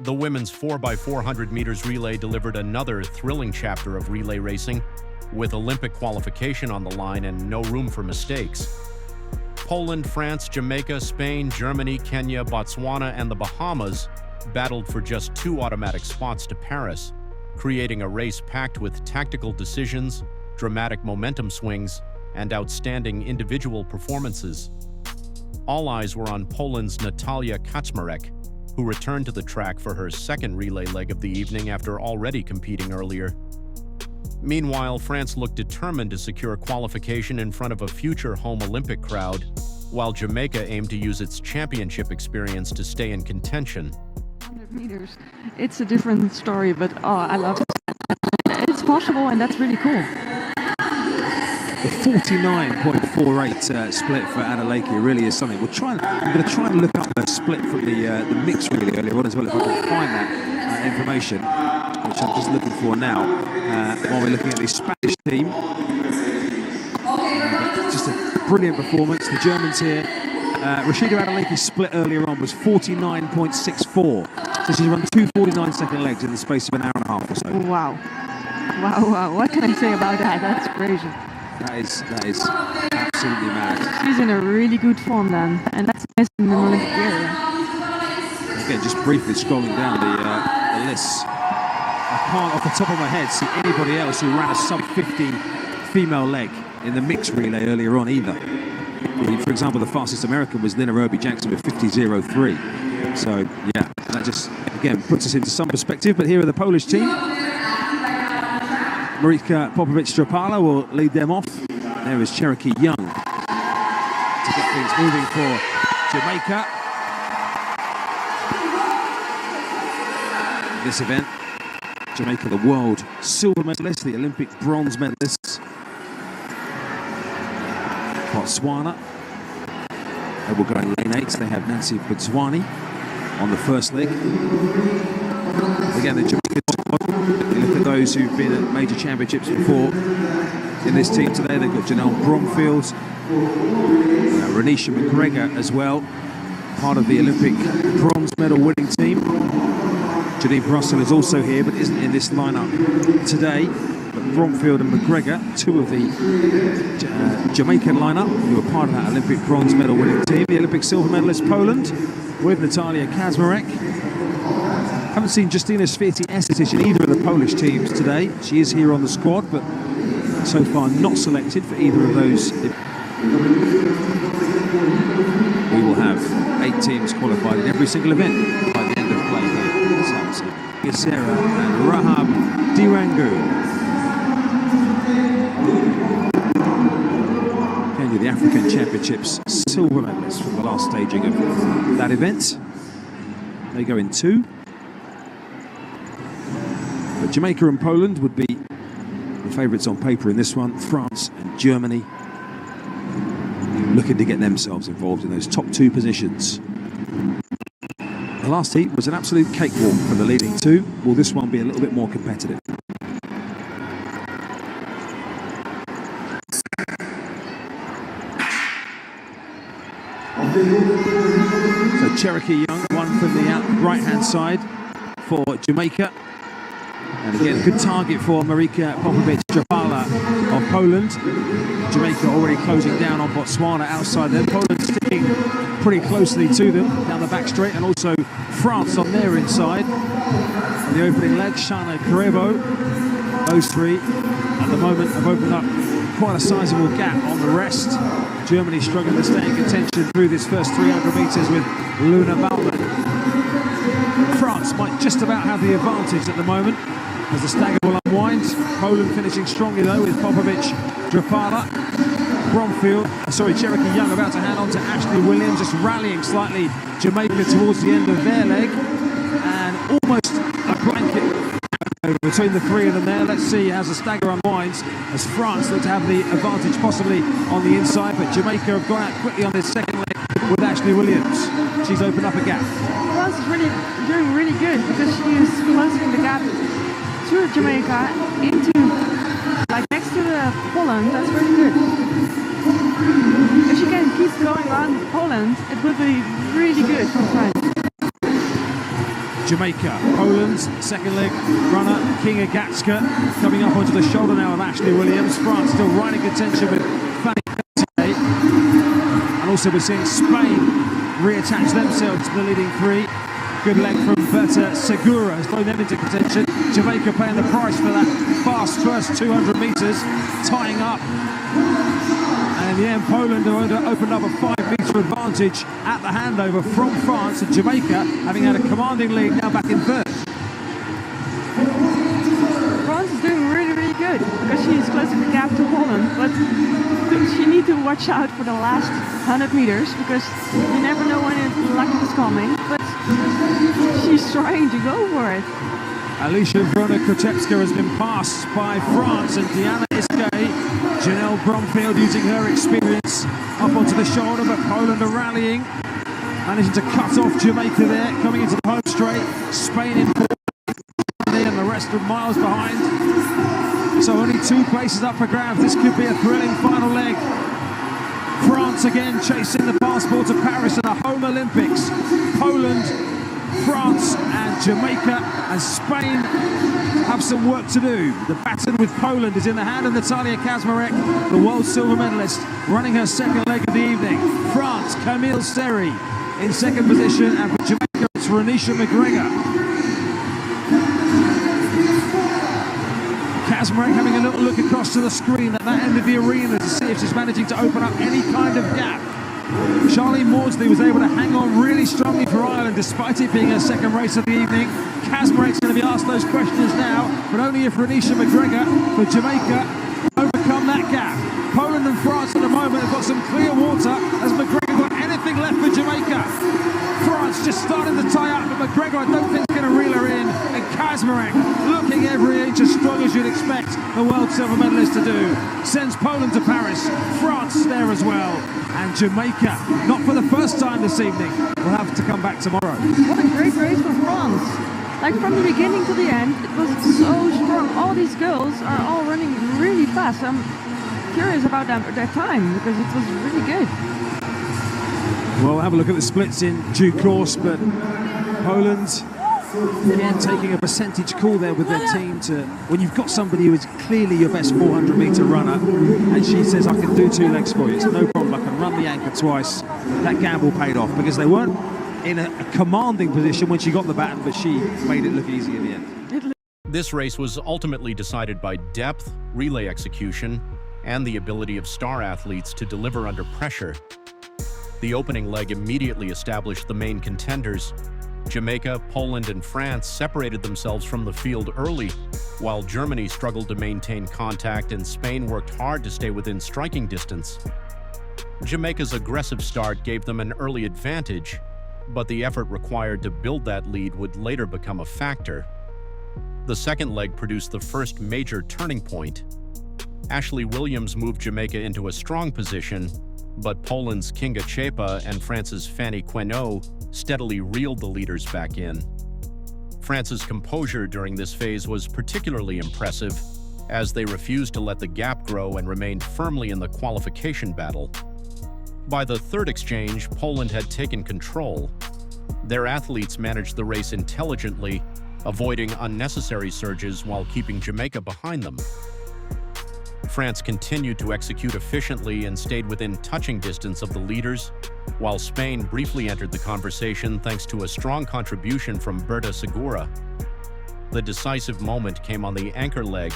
The women's 4x400 meters relay delivered another thrilling chapter of relay racing, with Olympic qualification on the line and no room for mistakes. Poland, France, Jamaica, Spain, Germany, Kenya, Botswana, and the Bahamas battled for just 2 automatic spots to Paris, creating a race packed with tactical decisions, dramatic momentum swings, and outstanding individual performances. All eyes were on Poland's Natalia Kaczmarek, who returned to the track for her second relay leg of the evening after already competing earlier. Meanwhile, France looked determined to secure qualification in front of a future home Olympic crowd, while Jamaica aimed to use its championship experience to stay in contention. 100 meters, it's a different story, but I love it. It's possible, and that's really cool. The 49.48 split for Adeleke really is something. I'm going to try and look up the split from the mixed relay earlier on as well, if I can find that information, which I'm just looking for now, while we're looking at the Spanish team. Just a brilliant performance. The Germans here. Rashida Adeleke's split earlier on was 49.64. So she's run 2 49-second legs in the space of an hour and a half or so. Wow. Wow. What can I say about that? That's crazy. That is absolutely mad. She's in a really good form then, and that's nice in the Olympic area. Again, just briefly scrolling down the lists. I can't, off the top of my head, see anybody else who ran a sub-50 female leg in the mixed relay earlier on either. For example, the fastest American was Lina Irby-Jackson with 50.03. So, yeah, that just, again, puts us into some perspective. But here are the Polish team. Marika Popovic-Drapala will lead them off. There is Cherokee Young to get things moving for Jamaica. This event, Jamaica, the world silver medalist, the Olympic bronze medalists. Botswana, they will go in lane 8. They have Nancy Botswani on the first leg. Again, the Jamaican squad, you look at those who've been at major championships before in this team today. They've got Janelle Bromfield, Renisha McGregor as well, part of the Olympic bronze medal winning team. Janine Russell is also here, but isn't in this lineup today. But Bromfield and McGregor, 2 of the Jamaican lineup, who are part of that Olympic bronze medal winning team. The Olympic silver medalist Poland with Natalia Kaczmarek. Haven't seen Justyna Święty-Estetich in either of the Polish teams today. She is here on the squad, but so far not selected for either of those. We will have 8 teams qualified in every single event by the end of play here. Gisera and Rahab Dirangu. Kenya, the African Championships silver medalists from the last staging of that event. They go in 2. But Jamaica and Poland would be the favourites on paper in this one. France and Germany looking to get themselves involved in those top 2 positions. The last heat was an absolute cakewalk for the leading 2. Will this one be a little bit more competitive? So Cherokee Young, one from the right-hand side for Jamaica. And again, good target for Marika Popovic-Drapala of Poland. Jamaica already closing down on Botswana outside them. Poland sticking pretty closely to them down the back straight, and also France on their inside. On the opening leg, Shana Karevo. Those 3 at the moment have opened up quite a sizable gap on the rest. Germany struggling to stay in contention through this first 300 metres with Luna Baumann. France might just about have the advantage at the moment as the stagger will unwind. Poland finishing strongly though with Popovic-Drapala. Cherokee Young about to hand on to Ashley Williams, just rallying slightly Jamaica towards the end of their leg. And almost a blanket between the 3 of them there. Let's see as the stagger unwinds, as France look to have the advantage possibly on the inside, but Jamaica have gone out quickly on this second leg with Ashley Williams. She's opened up a gap. France is really doing really good because she is closing the gap to Jamaica into, like, next to the Poland. That's really good. If she can keep going on Poland, it will be really good for France. Jamaica. Poland's second leg runner, Kinga Gatska, coming up onto the shoulder now of Ashley Williams. France still right in contention with Fanny Cote. And also we're seeing Spain reattach themselves to the leading three. Good leg from Berta Segura has thrown them into contention. Jamaica paying the price for that fast first 200 metres, tying up. And in the end, Poland opened up a 5-metre advantage at the handover from France, and Jamaica, having had a commanding lead, now back in third. France is doing really, really good because she is closing the gap to Poland, but she needs to watch out for the last 100 meters because you never know when the luck is coming, but she's trying to go for it. Alicia Vrona-Kotepska has been passed by France, and Diana Iskay, Janelle Bromfield using her experience up onto the shoulder, but Poland are rallying, managing to cut off Jamaica there, coming into the home straight. Spain in fourth, and the rest are miles behind. So only 2 places up for grabs. This could be a thrilling final leg. France again chasing the passport to Paris and the home Olympics. Poland, France and Jamaica and Spain have some work to do. The baton with Poland is in the hand of Natalia Kazmarek, the world silver medalist, running her second leg of the evening. France, Camille Seri in second position, and for Jamaica it's Renisha McGregor. Kazmarek having a little look across to the screen at that end of the arena to see if she's managing to open up any kind of gap. Charlene Maudsley was able to hang on really strongly for Ireland despite it being her second race of the evening. Kazmarek's going to be asked those questions now, but only if Renisha McGregor for Jamaica overcome that gap. Poland and France at the moment have got some clear water. Has McGregor got anything left for Jamaica? France just starting to tie up, but McGregor I don't think is going to reel her in. And Kazmarek, looking every inch as strong as you'd expect the world silver medalist to do, sends Poland to Paris. France there as well. And Jamaica, not for the first time this evening, will have to come back tomorrow. What a great race for France. Like from the beginning to the end, it was so strong. All these girls are all running really fast. I'm curious about their time because it was really good. Well, we'll have a look at the splits in due course, but Poland, again, taking a percentage call there with their team to, when you've got somebody who is clearly your best 400-metre runner, and she says, I can do 2 legs for you, it's no problem, I can run the anchor twice. That gamble paid off because they weren't in a commanding position when she got the baton, but she made it look easy in the end. This race was ultimately decided by depth, relay execution, and the ability of star athletes to deliver under pressure. The opening leg immediately established the main contenders. Jamaica, Poland, and France separated themselves from the field early, while Germany struggled to maintain contact and Spain worked hard to stay within striking distance. Jamaica's aggressive start gave them an early advantage, but the effort required to build that lead would later become a factor. The second leg produced the first major turning point. Ashley Williams moved Jamaica into a strong position, but Poland's Kinga Chepa and France's Fanny Queneau steadily reeled the leaders back in. France's composure during this phase was particularly impressive, as they refused to let the gap grow and remained firmly in the qualification battle. By the third exchange, Poland had taken control. Their athletes managed the race intelligently, avoiding unnecessary surges while keeping Jamaica behind them. France continued to execute efficiently and stayed within touching distance of the leaders, while Spain briefly entered the conversation thanks to a strong contribution from Berta Segura. The decisive moment came on the anchor leg.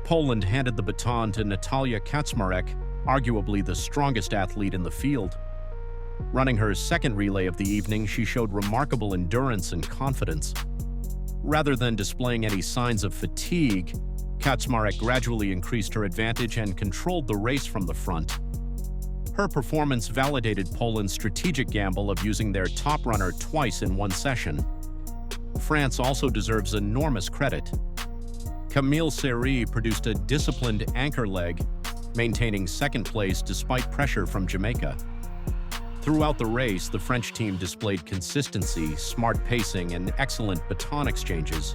Poland handed the baton to Natalia Kazmarek, arguably the strongest athlete in the field. Running her second relay of the evening, she showed remarkable endurance and confidence. Rather than displaying any signs of fatigue, Kazmarek gradually increased her advantage and controlled the race from the front. Her performance validated Poland's strategic gamble of using their top runner twice in one session. France also deserves enormous credit. Camille Seri produced a disciplined anchor leg, maintaining second place despite pressure from Jamaica. Throughout the race, the French team displayed consistency, smart pacing, and excellent baton exchanges.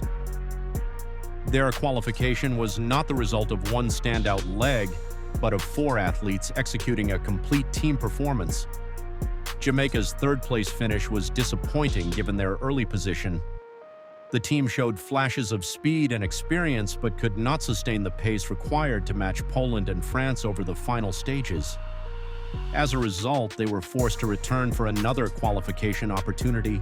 Their qualification was not the result of one standout leg, but of 4 athletes executing a complete team performance. Jamaica's third-place finish was disappointing given their early position. The team showed flashes of speed and experience but could not sustain the pace required to match Poland and France over the final stages. As a result, they were forced to return for another qualification opportunity